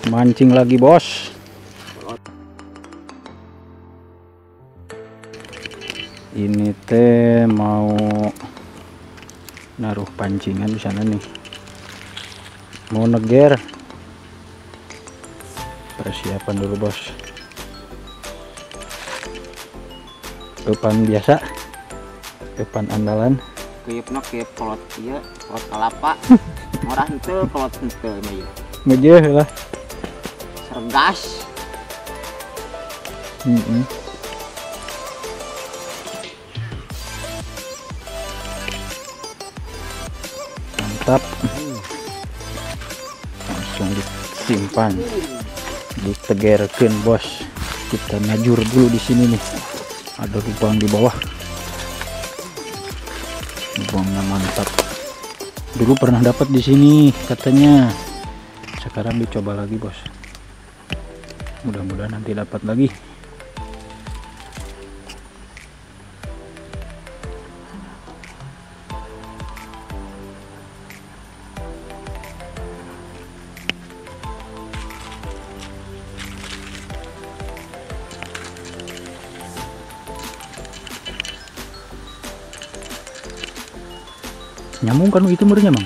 Mancing lagi bos. Ini teh mau naruh pancingan di sana nih. Mau neger. Persiapan dulu bos. Depan biasa. Depan andalan. Kuyupna kuyup kolot ieu, kolot kalapa. Murah henteu kolot henteu mah ieu. Ngejeh lah. Sergas. Mantap. Langsung disimpan, ditegerkeun bos. Kita najur dulu di sini nih. Ada lubang di bawah. Lubangnya mantap. Dulu pernah dapat di sini katanya. Sekarang dicoba lagi bos. Mudah-mudahan nanti dapat lagi. Nyamuk kan itu murnya mang.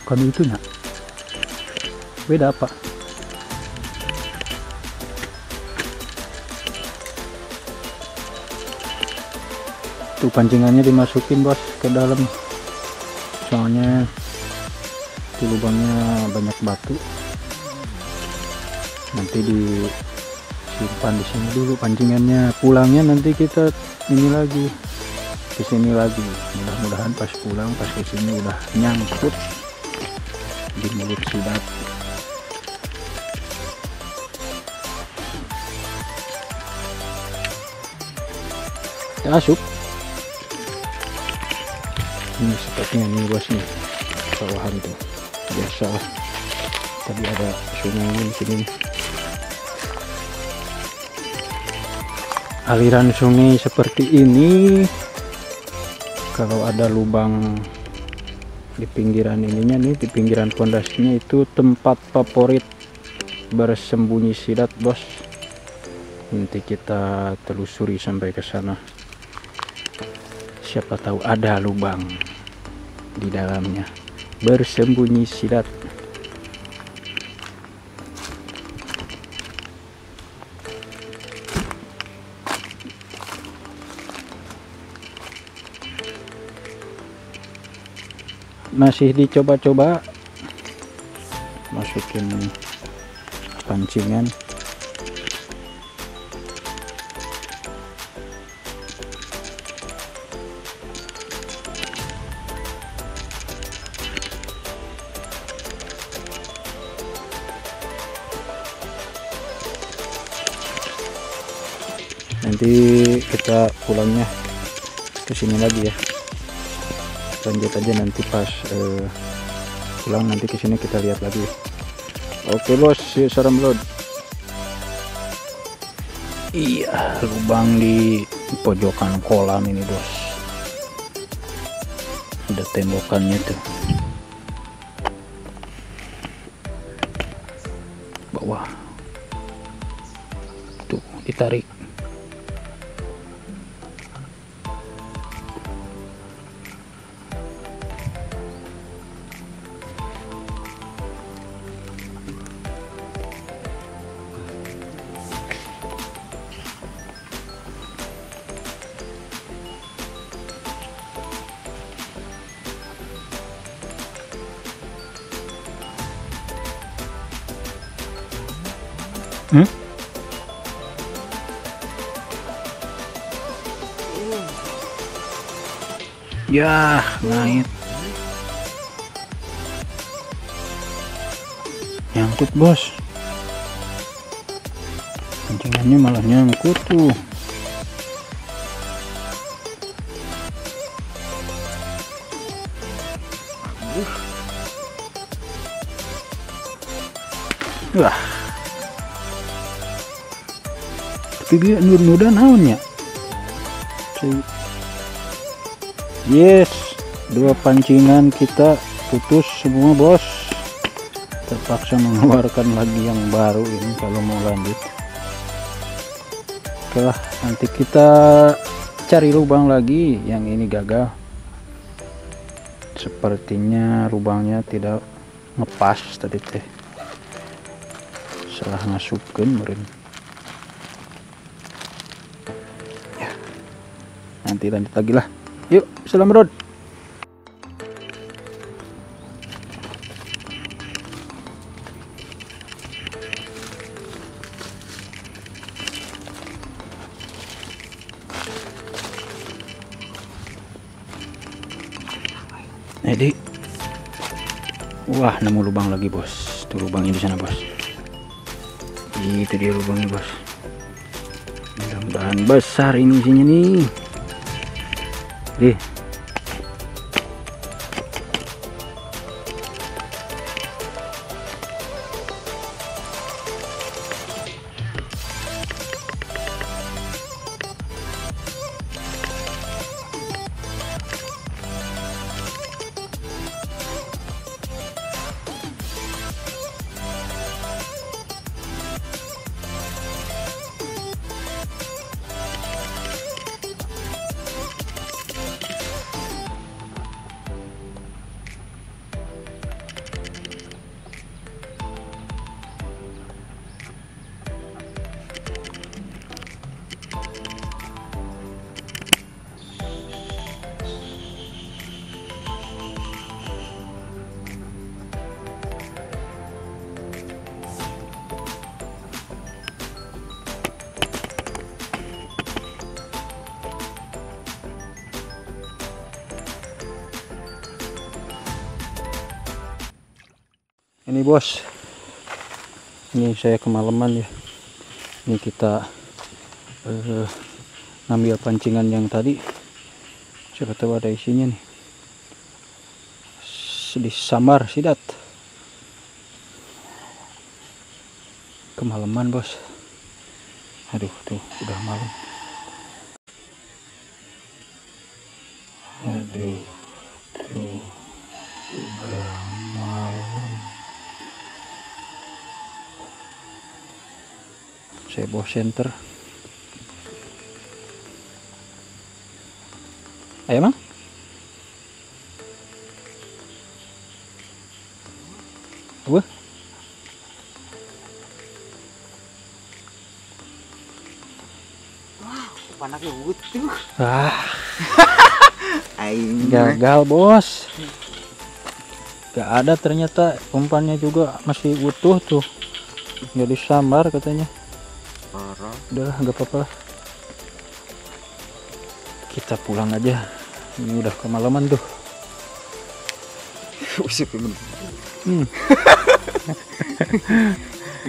Kan itu nak. Beda apa? Tuh pancingannya dimasukin bos ke dalam. Soalnya di lubangnya banyak batu. Nanti disimpan di sini dulu pancingannya. Pulangnya nanti kita ini lagi. Ke sini lagi. Mudah-mudahan pas pulang pas ke sini udah nyangkut di mulut sidat. Kita asup. Ini sepertinya nih bos nih. Sawahan tuh. Biasalah. Tadi ada sungai di sini. Aliran sungai seperti ini. Kalau ada lubang di pinggiran ininya nih, di pinggiran pondasinya itu tempat favorit bersembunyi sidat bos. Nanti kita telusuri sampai ke sana. Siapa tahu ada lubang di dalamnya bersembunyi sidat. Masih dicoba-coba masukin pancingan. Nanti kita pulangnya ke sini lagi ya. Lanjut aja nanti pas pulang, nanti ke sini kita lihat lagi. Oke bos, yuk salam load. Iya, lubang di pojokan kolam ini bos. Ada tembokannya tuh. Bawah. Tuh, ditarik. Ya, ngait. Nyangkut bos. Pancingannya malah nyangkut tuh. Wah. Tapi dia nur-nuran naonnya. Yes, dua pancingan kita putus semua bos. terpaksa mengeluarkan lagi yang baru ini kalau mau lanjut. Oke lah, nanti kita cari lubang lagi. Yang ini gagal, sepertinya lubangnya tidak ngepas tadi teh, salah ngasupkan meren. Ya, nanti lanjut lagi lah. Yuk, salam rod. Jadi, wah, nemu lubang lagi bos. Tuh lubangnya di sana bos. Itu dia lubangnya bos. Mudah-mudahan besar ini isinya nih. Deh. Ini bos, ini saya kemalaman ya. Ini kita ngambil pancingan yang tadi, siapa tahu ada isinya nih. Sedih samar sidat. Kemalaman bos. Aduh, tuh udah malam. Aduh, tuh udah malam. Saya bawa senter. Ayo mang. Apa? Wah, panaknya utuh. Gagal bos. Gak ada ternyata, umpannya juga masih utuh tuh. Nggak disambar katanya. Udahlah, nggak apa-apa lah. Kita pulang aja. Ini udah kemalaman tuh.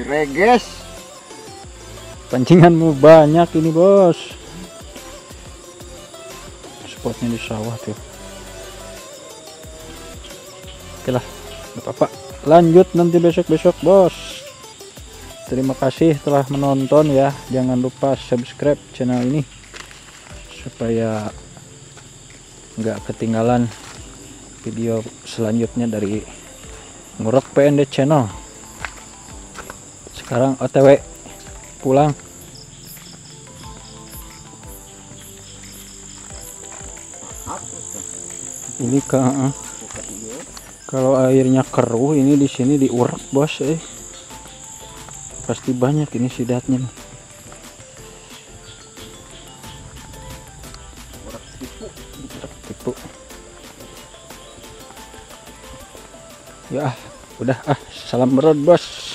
Reges. Pancinganmu banyak ini bos. Spotnya di sawah tuh. Oke lah, nggak apa-apa. Lanjut nanti besok-besok bos. Terima kasih telah menonton ya. Jangan lupa subscribe channel ini supaya nggak ketinggalan video selanjutnya dari Ngurek PND Channel. Sekarang OTW pulang. Ini kalau airnya keruh ini di sini diurek bos. Pasti banyak ini sidatnya nih. Tipu. Ya, udah salam berod bos.